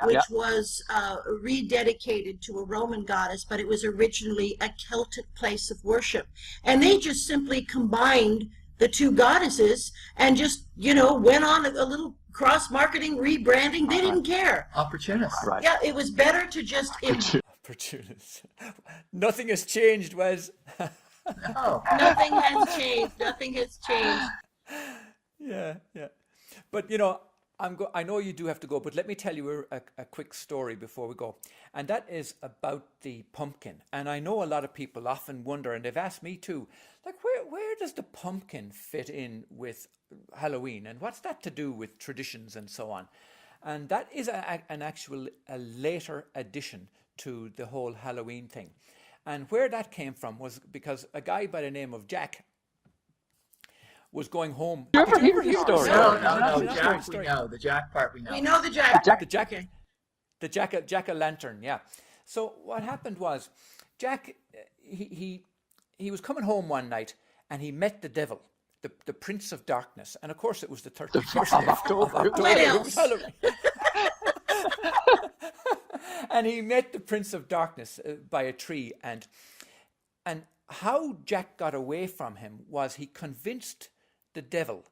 [SPEAKER 1] which was rededicated to a Roman goddess, but it was originally a Celtic place of worship. And they just simply combined the two goddesses and just, went on a little cross-marketing, rebranding. They didn't care.
[SPEAKER 4] Opportunists.
[SPEAKER 2] Right.
[SPEAKER 1] Yeah, it was better to just...
[SPEAKER 3] Opportunists. Nothing has changed, Wes.
[SPEAKER 4] No.
[SPEAKER 1] Nothing has changed. Nothing has changed.
[SPEAKER 3] Yeah. But, I know you do have to go, but let me tell you a quick story before we go. And that is about the pumpkin. And I know a lot of people often wonder, and they've asked me too, like, where does the pumpkin fit in with Halloween? And what's that to do with traditions and so on? And that is a later addition to the whole Halloween thing. And where that came from was because a guy by the name of Jack was going home.
[SPEAKER 2] Did you ever hear his story?
[SPEAKER 4] No. Jack, we know. The Jack part, we know.
[SPEAKER 1] We know the Jack.
[SPEAKER 3] The Jack-o'-lantern, yeah. So what happened was, Jack, he was coming home one night and he met the devil, the Prince of Darkness, and of course it was the 31st of October.
[SPEAKER 1] What else?
[SPEAKER 3] And he met the Prince of Darkness by a tree, and how Jack got away from him was he convinced the devil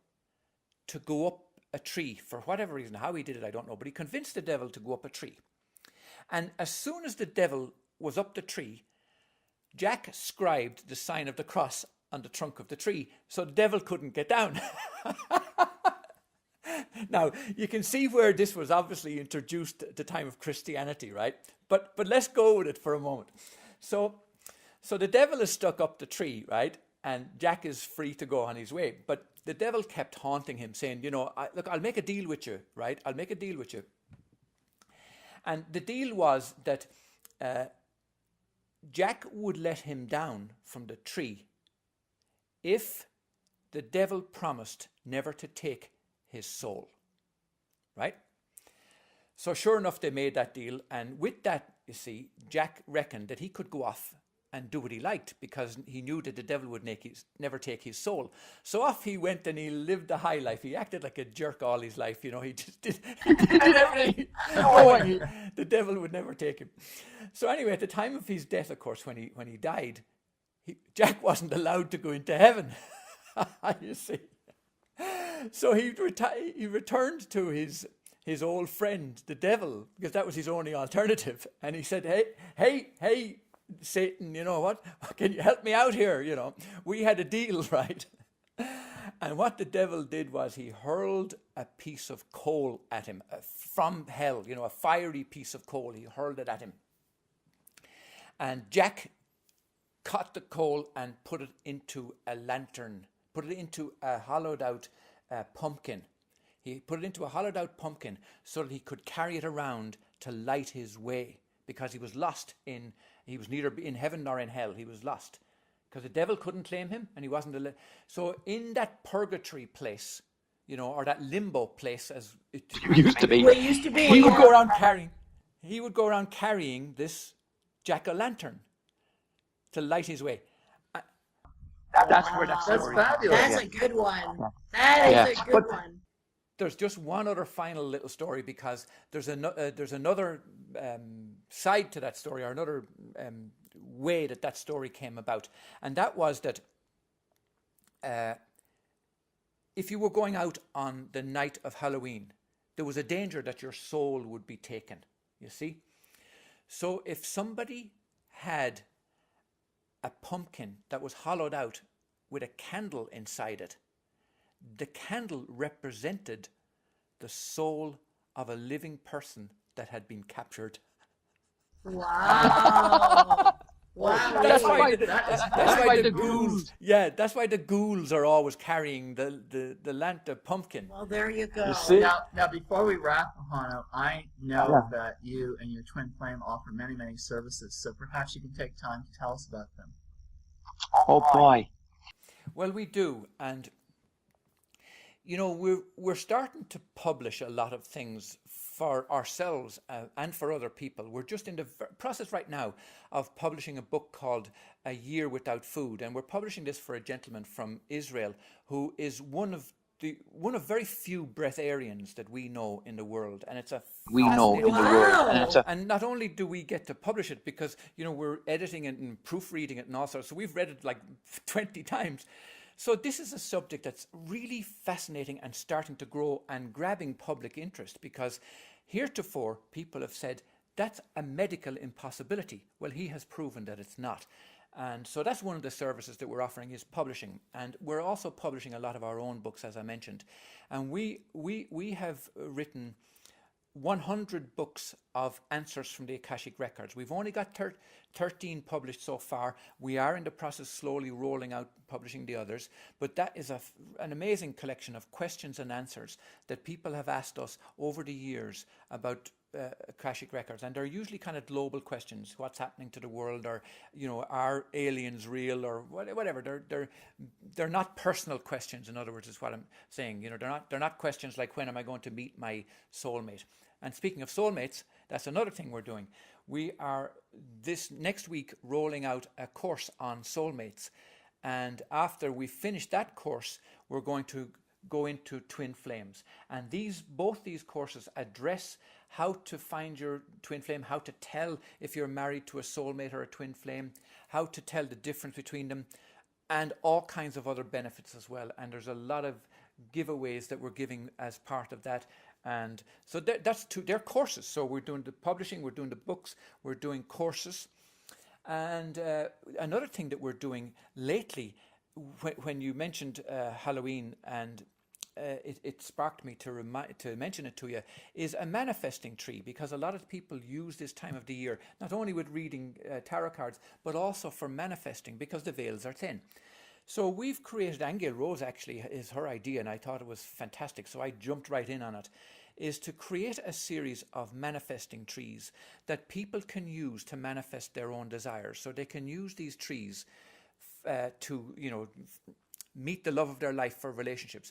[SPEAKER 3] to go up a tree for whatever reason. How he did it, I don't know, but he convinced the devil to go up a tree. And as soon as the devil was up the tree, Jack scribed the sign of the cross on the trunk of the tree, so the devil couldn't get down. Now, you can see where this was obviously introduced at the time of Christianity, right? But let's go with it for a moment. So the devil is stuck up the tree, right? And Jack is free to go on his way. But the devil kept haunting him, saying, look, I'll make a deal with you, right? I'll make a deal with you. And the deal was that Jack would let him down from the tree if the devil promised never to take his soul, right? So sure enough, they made that deal. And with that, you see, Jack reckoned that he could go off and do what he liked because he knew that the devil would never take his soul. So off he went and he lived a high life. He acted like a jerk all his life. He just did everything. The devil would never take him. So anyway, at the time of his death, of course, when he died, Jack wasn't allowed to go into heaven. You see. So he returned to his old friend, the devil, because that was his only alternative. And he said, hey, Satan, you know what? Can you help me out here? We had a deal, right? And what the devil did was he hurled a piece of coal at him from hell, a fiery piece of coal. He hurled it at him. And Jack caught the coal and put it into a lantern, put it into a hollowed out pumpkin. He put it into a hollowed out pumpkin so that he could carry it around to light his way, because he was lost he was neither in heaven nor in hell. He was lost because the devil couldn't claim him, and he wasn't so in that purgatory place, or that limbo place, as it
[SPEAKER 2] used to be.
[SPEAKER 3] He would go around carrying this jack-o'-lantern to light his way.
[SPEAKER 2] That's where that story.
[SPEAKER 4] That's fabulous.
[SPEAKER 1] That's a good one. That is a good one.
[SPEAKER 3] There's just one other final little story, because there's another side to that story, or another way that story came about, and that was that if you were going out on the night of Halloween, there was a danger that your soul would be taken, you see. So if somebody had a pumpkin that was hollowed out with a candle inside it, the candle represented the soul of a living person that had been captured.
[SPEAKER 1] Wow. Wow.
[SPEAKER 3] That's why the ghouls. Yeah, that's why the ghouls are always carrying the lantern pumpkin.
[SPEAKER 1] Well, there you go.
[SPEAKER 2] You see?
[SPEAKER 4] Now, before we wrap, Ahonu, I know that you and your twin flame offer many, many services, so perhaps you can take time to tell us about them.
[SPEAKER 2] Oh boy.
[SPEAKER 3] Well, we do, and we're starting to publish a lot of things for ourselves and for other people. We're just in the process right now of publishing a book called A Year Without Food, and we're publishing this for a gentleman from Israel who is one of one of very few breatharians that we know in the world, and it's a
[SPEAKER 2] We know in the
[SPEAKER 3] fascinating
[SPEAKER 2] world, and it's a
[SPEAKER 3] and not only do we get to publish it because, you know, we're editing it and proofreading it and all sorts, so we've read it like 20 times. So this is a subject that's really fascinating and starting to grow and grabbing public interest, because heretofore people have said that's a medical impossibility. Well, he has proven that it's not. And so that's one of the services that we're offering, is publishing. And we're also publishing a lot of our own books, as I mentioned. And we have written 100 books of answers from the Akashic Records. We've only got 13 published so far. We are in the process slowly rolling out publishing the others, but that is an amazing collection of questions and answers that people have asked us over the years about Akashic Records, and they're usually kind of global questions: what's happening to the world, or, you know, are aliens real, or whatever. They're not personal questions. In other words, is what I'm saying. You know, they're not questions like, when am I going to meet my soulmate? And speaking of soulmates, that's another thing we're doing. We are this next week rolling out a course on soulmates, and after we finish that course, we're going to go into twin flames. And both these courses address how to find your twin flame, how to tell if you're married to a soulmate or a twin flame, how to tell the difference between them, and all kinds of other benefits as well. And there's a lot of giveaways that we're giving as part of that. And so they're courses. So we're doing the publishing, we're doing the books, we're doing courses. And another thing that we're doing lately, when you mentioned Halloween, and it sparked me to mention it to you, is a manifesting tree, because a lot of people use this time of the year not only with reading tarot cards, but also for manifesting, because the veils are thin. So we've created, Aingeal Rose actually is her idea, and I thought it was fantastic, so I jumped right in on it, is to create a series of manifesting trees that people can use to manifest their own desires. So they can use these trees to, you know, meet the love of their life for relationships,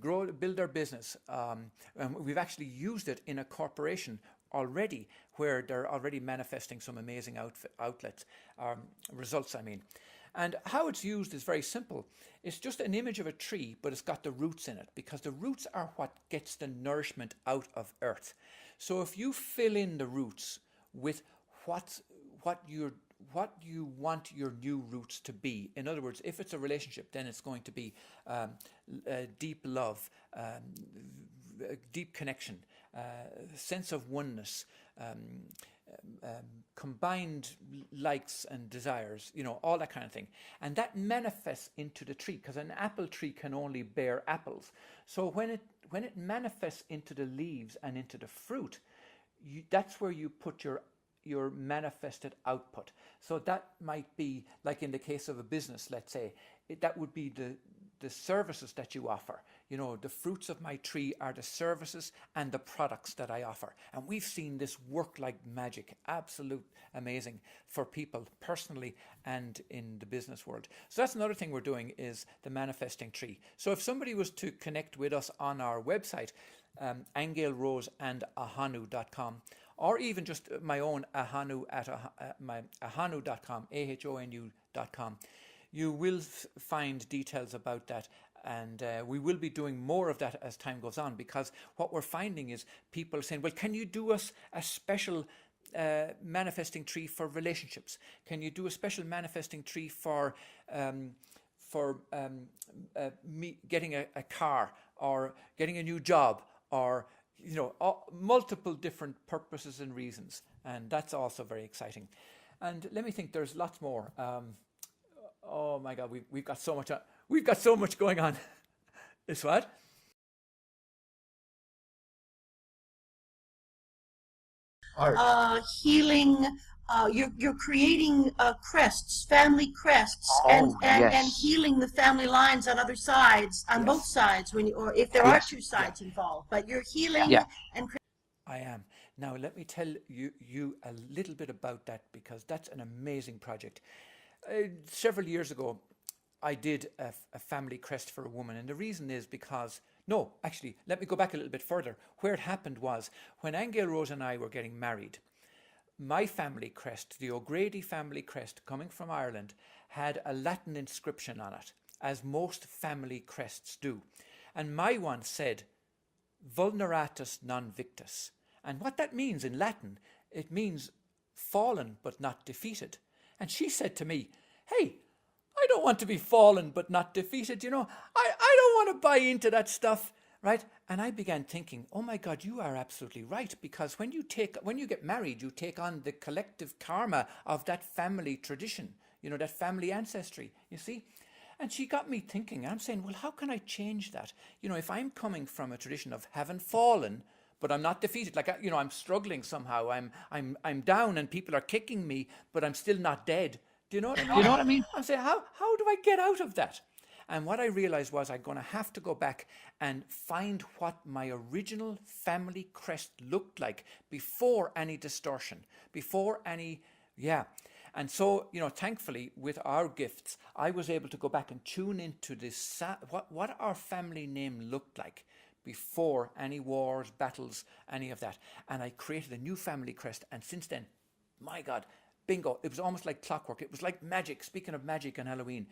[SPEAKER 3] build their business. We've actually used it in a corporation already, where they're already manifesting some amazing results, I mean. And how it's used is very simple. It's just an image of a tree, but it's got the roots in it, because the roots are what gets the nourishment out of earth. So if you fill in the roots with what you want your new roots to be. In other words, if it's a relationship, then it's going to be deep love, deep connection, sense of oneness, combined likes and desires, you know, all that kind of thing. And that manifests into the tree, because an apple tree can only bear apples. So when it manifests into the leaves and into the fruit, that's where you put your manifested output. So that might be, like in the case of a business, let's say, that would be the services that you offer. You know, the fruits of my tree are the services and the products that I offer. And we've seen this work like magic, absolute amazing for people personally and in the business world. So that's another thing we're doing, is the manifesting tree. So if somebody was to connect with us on our website, Aingeal Rose and Ahonu.com, or even just my own Ahonu at my Ahonu.com, AHONU.com, you will find details about that. And we will be doing more of that as time goes on, because what we're finding is people saying, well, can you do us a special manifesting tree for relationships? Can you do a special manifesting tree for me getting a car, or getting a new job, or, you know, multiple different purposes and reasons. And that's also very exciting. And let me think, there's lots more. Oh my God, we've got so much. We've got so much going on. It's what?
[SPEAKER 1] Healing. You're creating crests, family crests, and healing the family lines on other sides, on both sides, or if there are two sides involved. But you're healing and.
[SPEAKER 3] I am. Now let me tell you a little bit about that, because that's an amazing project. Several years ago, I did a family crest for a woman, and the reason is because, no, actually, let me go back a little bit further. Where it happened was, when Aingeal Rose and I were getting married, my family crest, the O'Grady family crest coming from Ireland, had a Latin inscription on it, as most family crests do. And my one said, vulneratus non victus. And what that means in Latin, it means fallen but not defeated. And she said to me, hey, I don't want to be fallen but not defeated, I don't want to buy into that stuff, right? And I began thinking, oh my God, you are absolutely right, because when you get married, you take on the collective karma of that family tradition, that family ancestry, you see? And she got me thinking, I'm saying, well, how can I change that? If I'm coming from a tradition of having fallen, but I'm not defeated, like, I'm struggling somehow, I'm down and people are kicking me, but I'm still not dead. Do you know what I mean?
[SPEAKER 2] You know what I mean?
[SPEAKER 3] I'm saying, how do I get out of that? And what I realized was I'm going to have to go back and find what my original family crest looked like before any distortion, before any, And so, thankfully, with our gifts, I was able to go back and tune into this, what our family name looked like before any wars, battles, any of that. And I created a new family crest. And since then, my God, bingo, it was almost like clockwork. It was like magic. Speaking of magic and Halloween,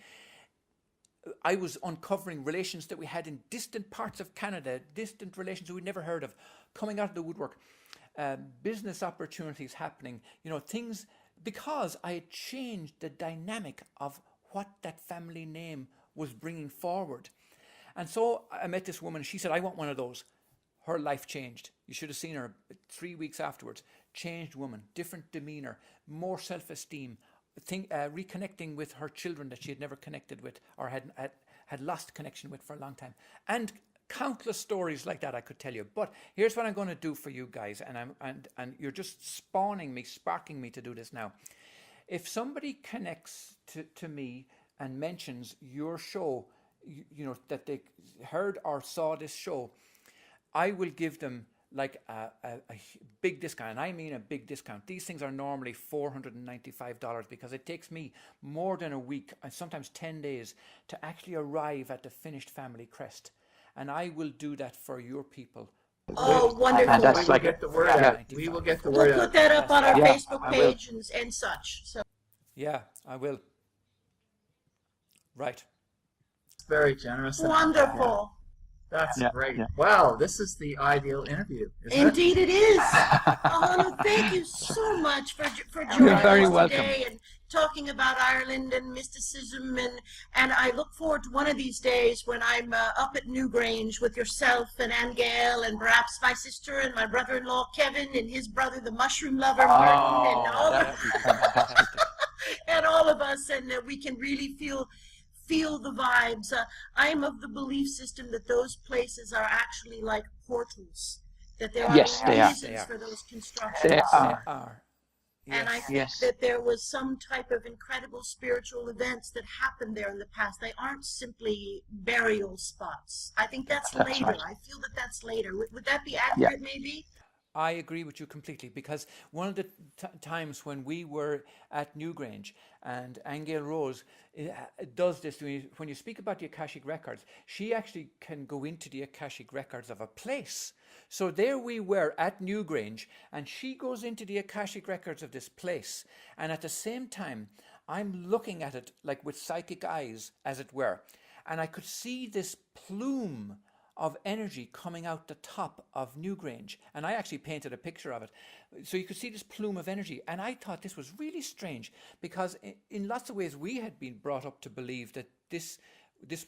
[SPEAKER 3] I was uncovering relations that we had in distant parts of Canada, distant relations that we'd never heard of, coming out of the woodwork, business opportunities happening, things, because I had changed the dynamic of what that family name was bringing forward. And so I met this woman, and she said, I want one of those. Her life changed. You should have seen her 3 weeks afterwards. Changed woman, different demeanor, more self-esteem, reconnecting with her children that she had never connected with or had lost connection with for a long time. And countless stories like that I could tell you. But here's what I'm going to do for you guys, and you're just sparking me to do this now. If somebody connects to me and mentions your show, that they heard or saw this show, I will give them like a big discount, and I mean a big discount. These things are normally $495 because it takes me more than a week and sometimes 10 days to actually arrive at the finished family crest. And I will do that for your people.
[SPEAKER 1] Oh, wonderful.
[SPEAKER 2] And that's
[SPEAKER 4] We will get the word out. We will get the word out.
[SPEAKER 1] We'll put that up on our
[SPEAKER 2] Yeah,
[SPEAKER 1] Facebook
[SPEAKER 2] I will.
[SPEAKER 1] page and such. So.
[SPEAKER 3] Yeah, I will. Right.
[SPEAKER 4] It's very generous.
[SPEAKER 1] Wonderful.
[SPEAKER 4] That's
[SPEAKER 2] Yeah,
[SPEAKER 4] great.
[SPEAKER 2] yeah.
[SPEAKER 4] Wow, this is the ideal interview, isn't
[SPEAKER 1] Indeed it is. Ahonu, thank you so much for joining
[SPEAKER 2] You're very
[SPEAKER 1] us
[SPEAKER 2] welcome.
[SPEAKER 1] today and talking about Ireland and mysticism, and I look forward to one of these days when I'm up at Newgrange with yourself and Aingeal and perhaps my sister and my brother-in-law Kevin and his brother, the mushroom lover Martin, and all
[SPEAKER 2] that'd be fantastic.
[SPEAKER 1] and all of us, and we can really feel the vibes. I'm of the belief system that those places are actually like portals, that there are
[SPEAKER 2] Yes, they are.
[SPEAKER 1] reasons for those constructions.
[SPEAKER 2] They are.
[SPEAKER 3] They are.
[SPEAKER 1] And I
[SPEAKER 3] Yes.
[SPEAKER 1] think
[SPEAKER 2] Yes.
[SPEAKER 1] that there was some type of incredible spiritual events that happened there in the past. They aren't simply burial spots. I think that's later.
[SPEAKER 2] right.
[SPEAKER 1] I feel that that's later. Would that be accurate, maybe?
[SPEAKER 3] I agree with you completely, because one of the times when we were at Newgrange, and Aingeal Rose does this, when you speak about the Akashic Records, she actually can go into the Akashic Records of a place. So there we were at Newgrange, and she goes into the Akashic Records of this place, and at the same time, I'm looking at it like with psychic eyes, as it were, and I could see this plume of energy coming out the top of Newgrange, and I actually painted a picture of it, so you could see this plume of energy. And I thought this was really strange, because in lots of ways we had been brought up to believe that this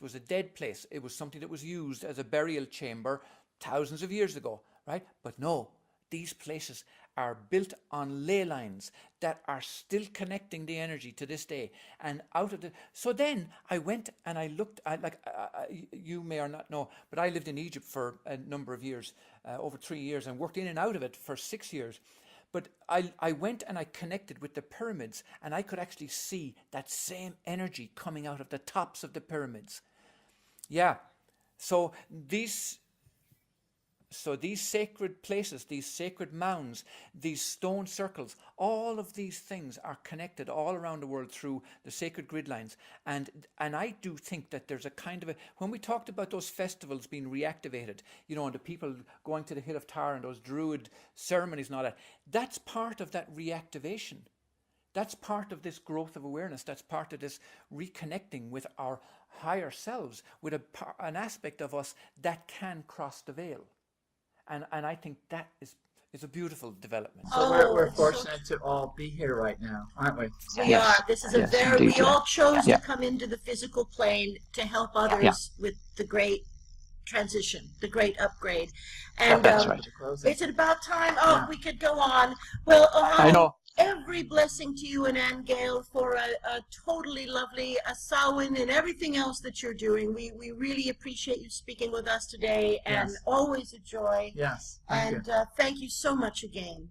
[SPEAKER 3] was a dead place. It was something that was used as a burial chamber thousands of years ago, right? But no, these places are built on ley lines that are still connecting the energy to this day. And so then I went and I looked, you may or not know, but I lived in Egypt for a number of years, over 3 years, and worked in and out of it for 6 years. But I went and I connected with the pyramids, and I could actually see that same energy coming out of the tops of the pyramids. Yeah, so these sacred places, these sacred mounds, these stone circles, all of these things are connected all around the world through the sacred grid lines. And I do think that there's a kind of when we talked about those festivals being reactivated, and the people going to the Hill of Tara and those Druid ceremonies and all that, that's part of that reactivation. That's part of this growth of awareness. That's part of this reconnecting with our higher selves with an aspect of us that can cross the veil. And I think that is a beautiful development.
[SPEAKER 4] So we're fortunate to all be here right now, aren't we?
[SPEAKER 1] We are. This is a very,
[SPEAKER 2] indeed,
[SPEAKER 1] we all chose
[SPEAKER 2] yeah.
[SPEAKER 1] to come into the physical plane to help others with the great transition, the great upgrade. And
[SPEAKER 2] That's right.
[SPEAKER 1] is it about time? Oh, we could go on. Well,
[SPEAKER 2] I know.
[SPEAKER 1] Every blessing to you and Aingeal for a totally lovely Samhain and everything else that you're doing. We really appreciate you speaking with us today, and always a joy.
[SPEAKER 4] Yes.
[SPEAKER 1] And thank you so much again.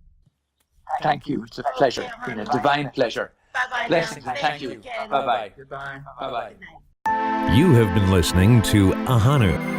[SPEAKER 2] Thank you. It's a pleasure. It's been a divine pleasure.
[SPEAKER 1] Bye-bye.
[SPEAKER 2] Blessings.
[SPEAKER 1] Now.
[SPEAKER 2] Thank you.
[SPEAKER 1] Again.
[SPEAKER 2] Bye-bye.
[SPEAKER 4] Goodbye.
[SPEAKER 2] Bye-bye.
[SPEAKER 1] Good night.
[SPEAKER 5] You have been listening to Ahonu